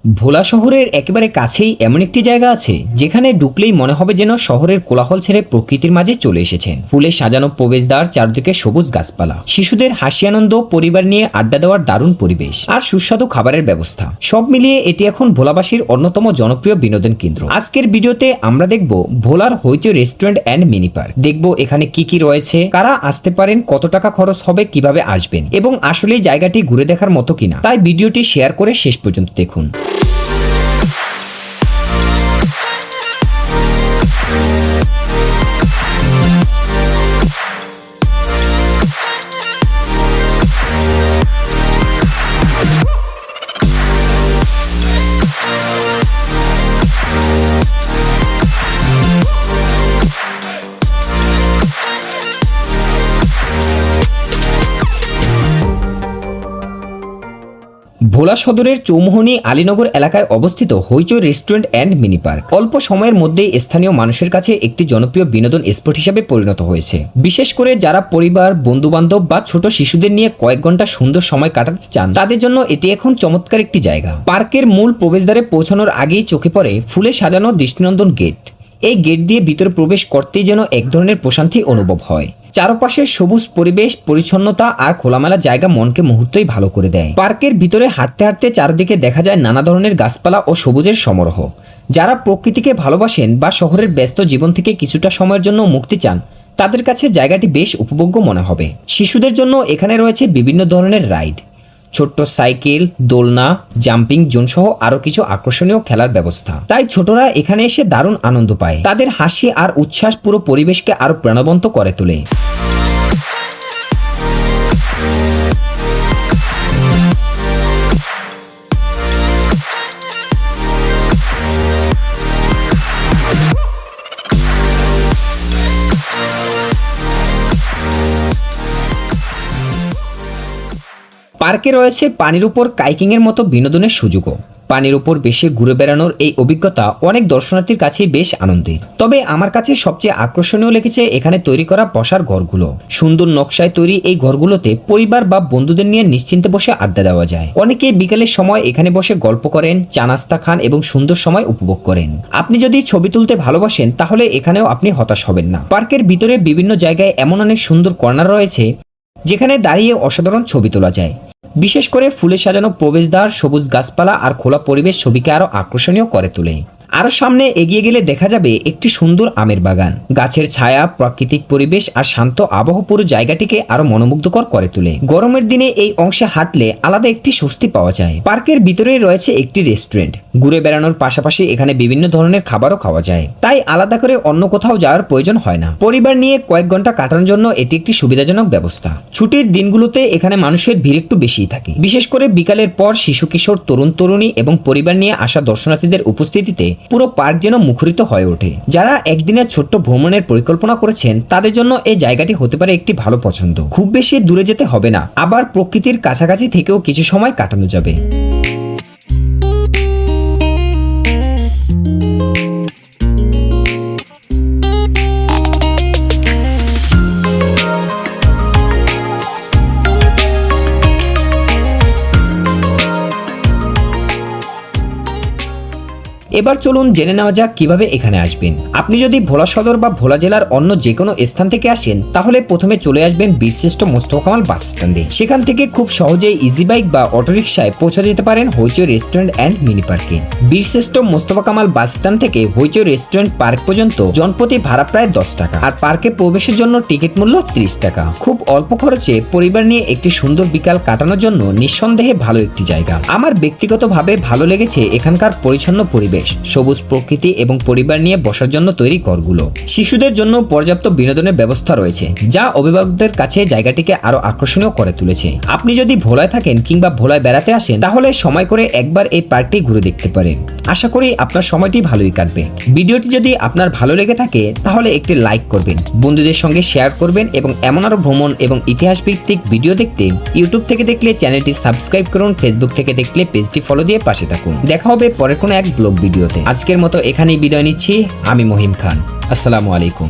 ভোলা শহরের একেবারে কাছেই এমন একটি জায়গা আছে যেখানে ঢুকলেই মনে হবে যেন শহরের কোলাহল ছেড়ে প্রকৃতির মাঝে চলে এসেছেন। ফুলে সাজানো প্রবেশদ্বার, চারদিকে সবুজ গাছপালা, শিশুদের হাসি আনন্দ, পরিবার নিয়ে আড্ডা দেওয়ার দারুণ পরিবেশ আর সুস্বাদু খাবারের ব্যবস্থা, সব মিলিয়ে এটি এখন ভোলাবাসীর অন্যতম জনপ্রিয় বিনোদন কেন্দ্র। আজকের ভিডিওতে আমরা দেখব ভোলার হইচই রেস্টুরেন্ট অ্যান্ড মিনি পার্ক। দেখব এখানে কি কি রয়েছে, কারা আসতে পারেন, কত টাকা খরচ হবে, কিভাবে আসবেন এবং আসলে জায়গাটি ঘুরে দেখার মতো কিনা। তাই ভিডিওটি শেয়ার করে শেষ পর্যন্ত দেখুন। ভোলা সদরের চৌমুহনী আলীনগর এলাকায় অবস্থিত হইচই রেস্টুরেন্ট অ্যান্ড মিনি পার্ক অল্প সময়ের মধ্যেই স্থানীয় মানুষের কাছে একটি জনপ্রিয় বিনোদন স্পট হিসেবে পরিণত হয়েছে। বিশেষ করে যারা পরিবার, বন্ধু-বান্ধব বা ছোট শিশুদের নিয়ে কয়েক ঘন্টা সুন্দর সময় কাটাতে চান, তাদের জন্য এটি এখন চমৎকার একটি জায়গা। পার্কের মূল প্রবেশদ্বারে পৌঁছানোর আগেই চোখে পড়ে ফুলে সাজানো দৃষ্টিনন্দন গেট। এই গেট দিয়ে ভিতরে প্রবেশ করতেই যেন এক ধরনের প্রশান্তি অনুভব হয়। চারপাশের সবুজ পরিবেশ, পরিচ্ছন্নতা আর খোলামেলা জায়গা মনকে মুহূর্তেই ভালো করে দেয়। পার্কের ভিতরে হাঁটতে হাঁটতে চারদিকে দেখা যায় নানা ধরনের গাছপালা ও সবুজের সমারোহ। যারা প্রকৃতিকে ভালোবাসেন বা শহরের ব্যস্ত জীবন থেকে কিছুটা সময়ের জন্য মুক্তি চান, তাদের কাছে জায়গাটি বেশ উপভোগ্য মনে হবে। শিশুদের জন্য এখানে রয়েছে বিভিন্ন ধরনের রাইড, ছোট্ট সাইকেল, দোলনা, জাম্পিং জোন সহ আরো কিছু আকর্ষণীয় খেলার ব্যবস্থা। তাই ছোটরা এখানে এসে দারুণ আনন্দ পায়। তাদের হাসি আর উচ্ছ্বাস পুরো পরিবেশকে আরো প্রাণবন্ত করে তোলে। পার্কে রয়েছে পানির উপর কাইকিং এর মতো বিনোদনের সুযোগও। পানির উপর বেশি ঘুরে বেড়ানোর এই অভিজ্ঞতা অনেক দর্শনার্থীর কাছেই বেশ আনন্দের। তবে আমার কাছে সবচেয়ে আকর্ষণীয় লেগেছে এখানে তৈরি করা বসার ঘরগুলো। সুন্দর নকশায় তৈরি এই ঘরগুলোতে পরিবার বা বন্ধুদের নিয়ে নিশ্চিন্তে বসে আড্ডা দেওয়া যায়। অনেকে বিকেলের সময় এখানে বসে গল্প করেন, চা নাস্তা খান এবং সুন্দর সময় উপভোগ করেন। আপনি যদি ছবি তুলতে ভালোবাসেন তাহলে এখানেও আপনি হতাশ হবেন না। পার্কের ভিতরে বিভিন্ন জায়গায় এমন অনেক সুন্দর কর্নার রয়েছে যেখানে দাঁড়িয়ে অসাধারণ ছবি তোলা যায়। বিশেষ করে ফুলে সাজানো প্রবেশদ্বার, সবুজ গাছপালা আর খোলা পরিবেশ ছবিকে আরো আকর্ষণীয় করে তোলে। আরো সামনে এগিয়ে গেলে দেখা যাবে একটি সুন্দর আমের বাগান। গাছের ছায়া, প্রাকৃতিক পরিবেশ আর শান্ত আবহাওয়া পুরো জায়গাটিকে আরো মনোমুগ্ধকর করে তোলে। গরমের দিনে এই অংশে হাঁটলে আলাদা একটি স্বস্তি পাওয়া যায়। পার্কের ভিতরেই রয়েছে একটি রেস্টুরেন্ট। ঘুরে বেড়ানোর পাশাপাশি এখানে বিভিন্ন ধরনের খাবারও খাওয়া যায়, তাই আলাদা করে অন্য কোথাও যাওয়ার প্রয়োজন হয় না। পরিবার নিয়ে কয়েক ঘন্টা কাটানোর জন্য এটি একটি সুবিধাজনক ব্যবস্থা। ছুটির দিনগুলোতে এখানে মানুষের ভিড় একটু বেশিই থাকে। বিশেষ করে বিকালের পর শিশু, কিশোর, তরুণ তরুণী এবং পরিবার নিয়ে আসা দর্শনার্থীদের উপস্থিতিতে পুরো পার্ক যেন মুখরিত হয়ে ওঠে। যারা একদিনের ছোট্ট ভ্রমণের পরিকল্পনা করেছেন তাদের জন্য এই জায়গাটি হতে পারে একটি ভালো পছন্দ। খুব বেশি দূরে যেতে হবে না, আবার প্রকৃতির কাছাকাছি থেকেও কিছু সময় কাটানো যাবে। এবার চলুন জেনে নেওয়া যাক কিভাবে এখানে আসবেন। আপনি যদি ভোলা সদর বা ভোলা জেলার অন্য যে কোনো স্থান থেকে আসেন তাহলে প্রথমে চলে আসবেন বীরশ্রেষ্ঠ মোস্তফা কামাল বাস স্ট্যান্ডে। সেখান থেকে খুব সহজেই ইজি বাইক বা অটোরিকশায় পৌঁছে যেতে পারেন হইচই রেস্টুরেন্ট অ্যান্ড মিনি পার্কে। বীরশ্রেষ্ঠ মোস্তফা কামাল বাস স্ট্যান্ড থেকে হইচই রেস্টুরেন্ট পার্ক পর্যন্ত জনপ্রতি ভাড়া প্রায় 10 টাকা আর পার্কে প্রবেশের জন্য টিকিট মূল্য 30 টাকা। খুব অল্প খরচে পরিবার নিয়ে একটি সুন্দর বিকাল কাটানোর জন্য নিঃসন্দেহে ভালো একটি জায়গা। আমার ব্যক্তিগতভাবে ভালো লেগেছে এখানকার পরিচ্ছন্ন পরিবেশ, সবুজ প্রকৃতি এবং পরিবার নিয়ে বসার জন্য তৈরি ঘরগুলো। শিশুদের জন্য পর্যাপ্ত বিনোদনের ব্যবস্থা রয়েছে যা অভিভাবকদের কাছে জায়গাটিকে আরো আকর্ষণীয় করে তুলেছে। আপনি যদি ভোলায় থাকেন কিংবা ভোলায় বেড়াতে আসেন তাহলে সময় করে একবার এই পার্কটি ঘুরে দেখতে পারেন। আশা করি আপনার সময়টি ভালোই কাটবে। ভিডিওটি যদি আপনার ভালো লেগে থাকে তাহলে একটি লাইক করবেন, বন্ধুদের সঙ্গে শেয়ার করবেন এবং এমন আরো ভ্রমণ এবং ইতিহাস ভিত্তিক ভিডিও দেখতে ইউটিউব থেকে দেখলে চ্যানেলটি সাবস্ক্রাইব করুন, ফেসবুক থেকে দেখলে পেজটি ফলো দিয়ে পাশে থাকুন। দেখা হবে পরের কোনো এক ব্লগ ভিডিওতে। আজকের মতো এখানেই বিদায় নিচ্ছি। আমি মহিম খান। আসসালামু আলাইকুম।